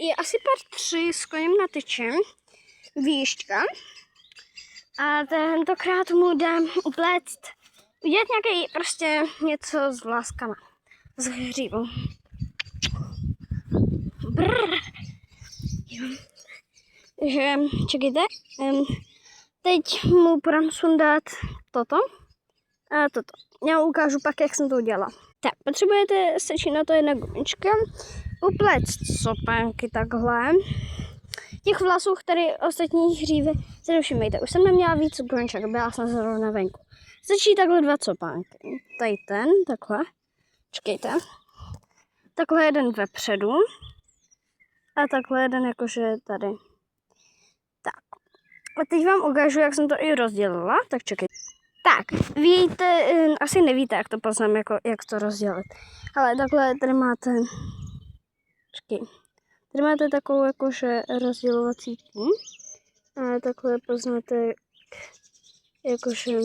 je asi part 3 s koněm na tyči. Výšťka. A tentokrát mu dám upléct, udělat nějaký prostě něco s vláskama. S hřívou. Brrr. Takže, čekajte. Teď mu půjdem sundat toto a toto. Já ukážu pak, jak jsem to udělala. Tak, potřebujete stačí na to jedna gumička, upléct sopánky takhle. Těch vlasů, které ostatní hřívy, se nevšimejte. Už jsem neměla víc gumiček, byla jsem zrovna venku. Stačí takhle 2 sopánky. Tady ten, takhle. Čekejte. Takhle jeden vepředu. A takhle jeden jakože tady. Tak. A teď vám ukážu, jak jsem to i rozdělila. Tak čekejte. Tak, víte, asi nevíte, jak to poznám, jako, jak to rozdělit. Ale takhle tady máte, tady máte takovou jakože rozdělovací tím. A takhle poznáte, jakože,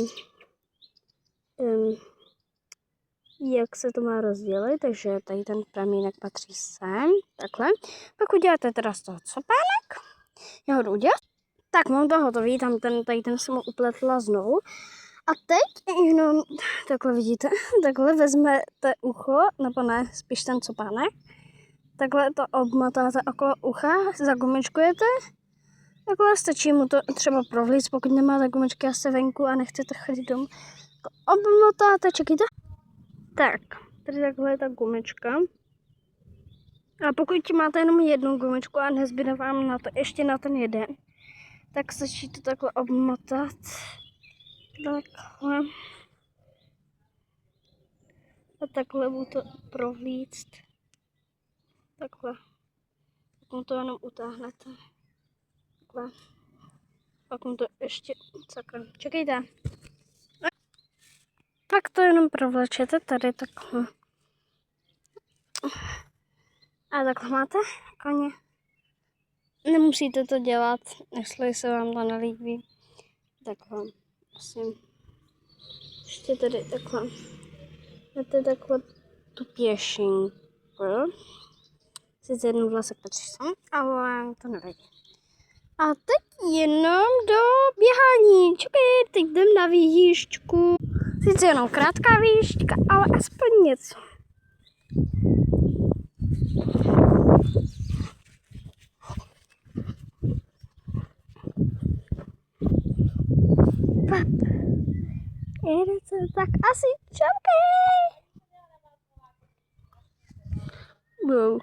jak se to má rozdělit. Takže tady ten pramínek patří sem, takhle. Pak uděláte teda z toho copánek. Já ho jdu udělat. Tak, mám to hotový, tady ten jsem ho upletla znovu. A teď jenom, takhle vidíte, takhle vezmete ucho, nebo ne, spíš ten copánek. Takhle to obmatáte okolo ucha, zagumičkujete. Takhle stačí mu to třeba provlíct, pokud nemáte gumičky asi venku a nechcete chodit domů. Obmotáte, čekajte. Tak, tady takhle je ta gumička. A pokud máte jenom jednu gumičku a nezbyde vám na to ještě na ten jeden, tak stačí to takhle obmotat. Takhle. A takhle mu to provlíct. Takhle. Tak mu to jenom utáhnete. Takhle. Pak mu to ještě sakra. Čekejte. Pak to jenom provlečete tady takhle. A takhle máte koně. Nemusíte to dělat, jestli se vám to nelíbí. Takhle. Asi. Ještě tady takhle. Máte takhle tu pěšinku. Sice jeden vlasek patří sem, ale to nevadí. A teď jenom do běhání. Čekaj, teď jdem na výjížďku. Sice jenom krátká výjížďka, ale aspoň něco. Jedete, tak asi čekej. Wow.